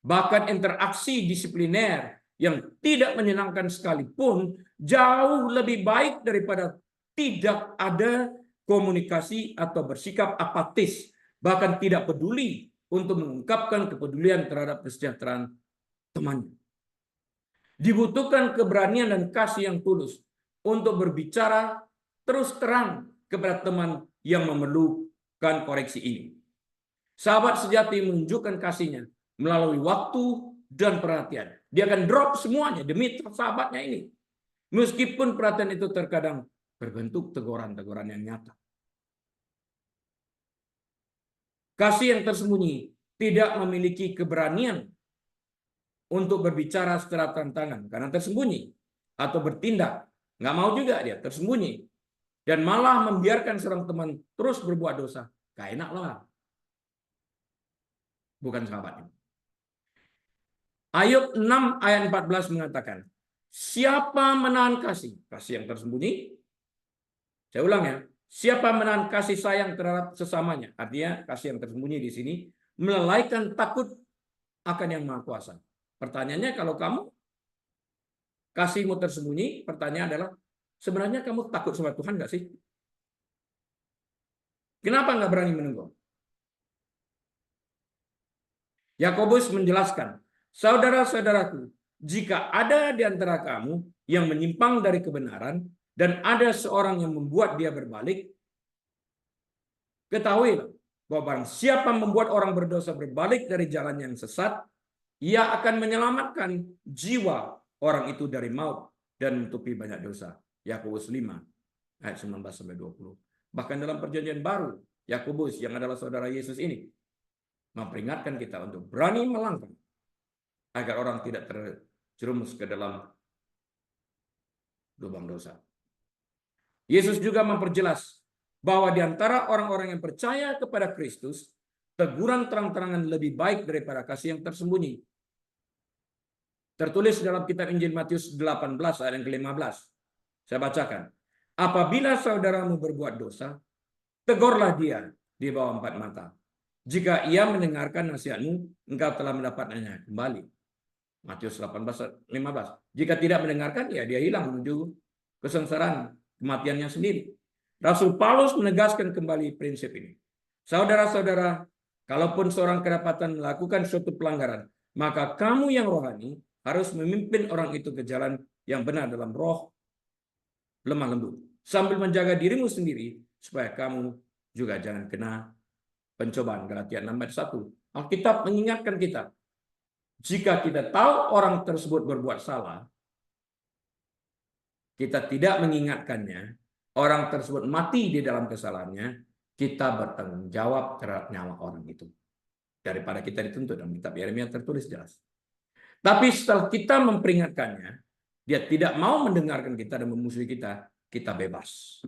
Bahkan interaksi disipliner yang tidak menyenangkan sekalipun jauh lebih baik daripada tidak ada komunikasi atau bersikap apatis, bahkan tidak peduli untuk mengungkapkan kepedulian terhadap kesejahteraan temannya. Dibutuhkan keberanian dan kasih yang tulus untuk berbicara terus terang kepada teman yang memerlukan koreksi ini. Sahabat sejati menunjukkan kasihnya melalui waktu dan perhatian. Dia akan drop semuanya demi sahabatnya ini. Meskipun perhatian itu terkadang berbentuk teguran-teguran yang nyata. Kasih yang tersembunyi tidak memiliki keberanian untuk berbicara secara terang-terangan karena tersembunyi atau bertindak. Nggak mau juga dia, tersembunyi. Dan malah membiarkan seorang teman terus berbuat dosa. Gak enak lah. Bukan sahabatnya. Ayub 6 ayat 14 mengatakan, siapa menahan kasih? Kasih yang tersembunyi. Saya ulang ya. Siapa menahan kasih sayang terhadap sesamanya? Artinya kasih yang tersembunyi di sini melalaikan takut akan yang Maha Kuasa. Pertanyaannya, kalau kamu kasihmu tersembunyi, pertanyaan adalah, sebenarnya kamu takut sama Tuhan nggak sih? Kenapa nggak berani menegur? Yakobus menjelaskan, saudara-saudaraku, jika ada di antara kamu yang menyimpang dari kebenaran dan ada seorang yang membuat dia berbalik, ketahuilah bahwa barang siapa membuat orang berdosa berbalik dari jalan yang sesat, ia akan menyelamatkan jiwa orang itu dari maut dan menutupi banyak dosa. Yakobus 5 ayat 19-20. Bahkan dalam perjanjian baru, Yakobus yang adalah saudara Yesus ini memperingatkan kita untuk berani melangkah agar orang tidak terjerumus ke dalam lubang dosa. Yesus juga memperjelas bahwa di antara orang-orang yang percaya kepada Kristus, teguran terang-terangan lebih baik daripada kasih yang tersembunyi. Tertulis dalam kitab Injil Matius 18 ayat yang ke-15. Saya bacakan. Apabila saudaramu berbuat dosa, tegurlah dia di bawah 4 mata. Jika ia mendengarkan nasihatmu, engkau telah mendapatnya kembali. Matius 18:15. Jika tidak mendengarkan, ya dia hilang menuju kesengsaraan kematiannya sendiri. Rasul Paulus menegaskan kembali prinsip ini. Saudara-saudara, kalaupun seorang kedapatan melakukan suatu pelanggaran, maka kamu yang rohani harus memimpin orang itu ke jalan yang benar dalam roh lemah lembut, sambil menjaga dirimu sendiri supaya kamu juga jangan kena pencobaan. Galatia 6:1. Alkitab mengingatkan kita, jika kita tahu orang tersebut berbuat salah, kita tidak mengingatkannya, orang tersebut mati di dalam kesalahannya, kita bertanggung jawab terhadap nyawa orang itu. Daripada kita dituntut, dalam kitab Yeremia tertulis jelas. Tapi setelah kita memperingatkannya, dia tidak mau mendengarkan kita dan memusuhi kita, kita bebas.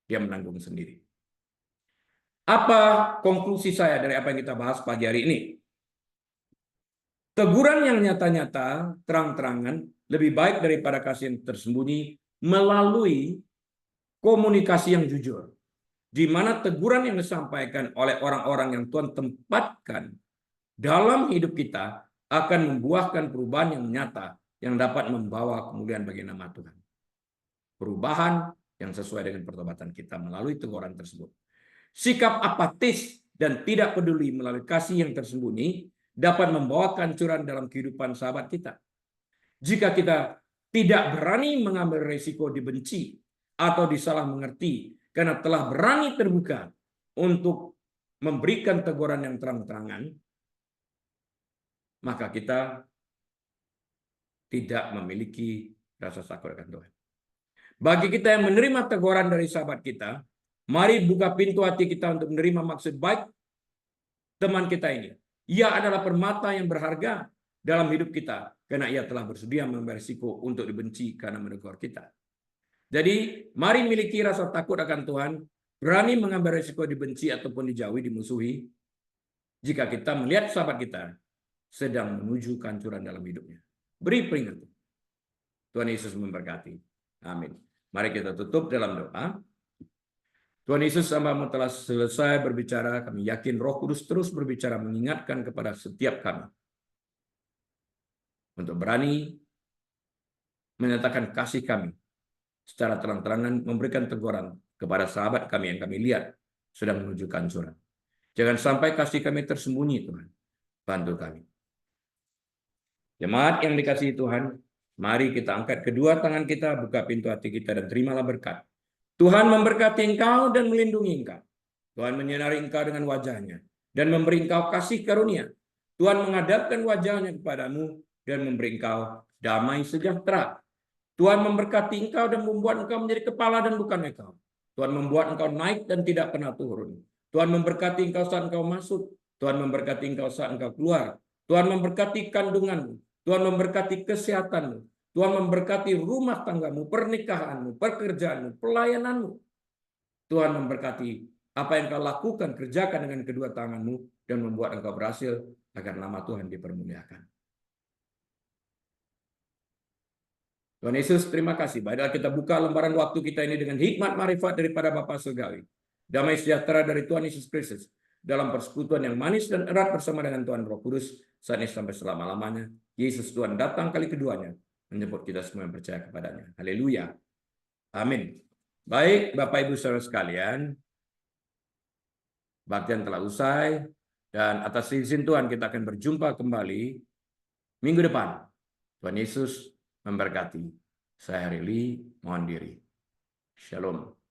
Dia menanggung sendiri. Apa konklusi saya dari apa yang kita bahas pagi hari ini? Teguran yang nyata-nyata, terang-terangan, lebih baik daripada kasih yang tersembunyi melalui komunikasi yang jujur. Di mana teguran yang disampaikan oleh orang-orang yang Tuhan tempatkan dalam hidup kita akan membuahkan perubahan yang nyata yang dapat membawa kemuliaan bagi nama Tuhan. Perubahan yang sesuai dengan pertobatan kita melalui teguran tersebut. Sikap apatis dan tidak peduli melalui kasih yang tersembunyi dapat membawa kehancuran dalam kehidupan sahabat kita. Jika kita tidak berani mengambil risiko dibenci atau disalah mengerti karena telah berani terbuka untuk memberikan teguran yang terang-terangan, maka kita tidak memiliki rasa takut akan Tuhan. Bagi kita yang menerima teguran dari sahabat kita, mari buka pintu hati kita untuk menerima maksud baik teman kita ini. Ia adalah permata yang berharga dalam hidup kita, karena ia telah bersedia mengambil risiko untuk dibenci karena menegur kita. Jadi, mari miliki rasa takut akan Tuhan, berani mengambil risiko dibenci ataupun dijauhi, dimusuhi, jika kita melihat sahabat kita sedang menuju kehancuran dalam hidupnya. Beri peringatan. Tuhan Yesus memberkati. Amin. Mari kita tutup dalam doa. Tuhan Yesus, hamba-Mu telah selesai berbicara. Kami yakin Roh Kudus terus berbicara, mengingatkan kepada setiap kami untuk berani menyatakan kasih kami secara terang-terangan, memberikan teguran kepada sahabat kami yang kami lihat sedang menuju kehancuran. Jangan sampai kasih kami tersembunyi, Tuhan. Bantu kami. Jemaat yang dikasihi Tuhan, mari kita angkat kedua tangan kita, buka pintu hati kita, dan terimalah berkat. Tuhan memberkati engkau dan melindungi engkau. Tuhan menyinari engkau dengan wajahnya dan memberi engkau kasih karunia. Tuhan menghadapkan wajahnya kepadamu dan memberi engkau damai sejahtera. Tuhan memberkati engkau dan membuat engkau menjadi kepala dan bukan ekor. Tuhan membuat engkau naik dan tidak pernah turun. Tuhan memberkati engkau saat engkau masuk. Tuhan memberkati engkau saat engkau keluar. Tuhan memberkati kandunganmu. Tuhan memberkati kesehatanmu. Tuhan memberkati rumah tanggamu, pernikahanmu, pekerjaanmu, pelayananmu. Tuhan memberkati apa yang kau lakukan, kerjakan dengan kedua tanganmu dan membuat engkau berhasil agar nama Tuhan dipermuliakan. Tuhan Yesus, terima kasih. Baiklah, kita buka lembaran waktu kita ini dengan hikmat marifat daripada Bapa Surgawi. Damai sejahtera dari Tuhan Yesus Kristus dalam persekutuan yang manis dan erat bersama dengan Tuhan Roh Kudus saat ini sampai selama-lamanya. Yesus Tuhan datang kali keduanya menjemput kita semua yang percaya kepadanya. Haleluya. Amin. Baik, Bapak Ibu Saudara sekalian, baktian telah usai dan atas izin Tuhan kita akan berjumpa kembali minggu depan. Tuhan Yesus memberkati. Saya Rili, mohon diri. Shalom.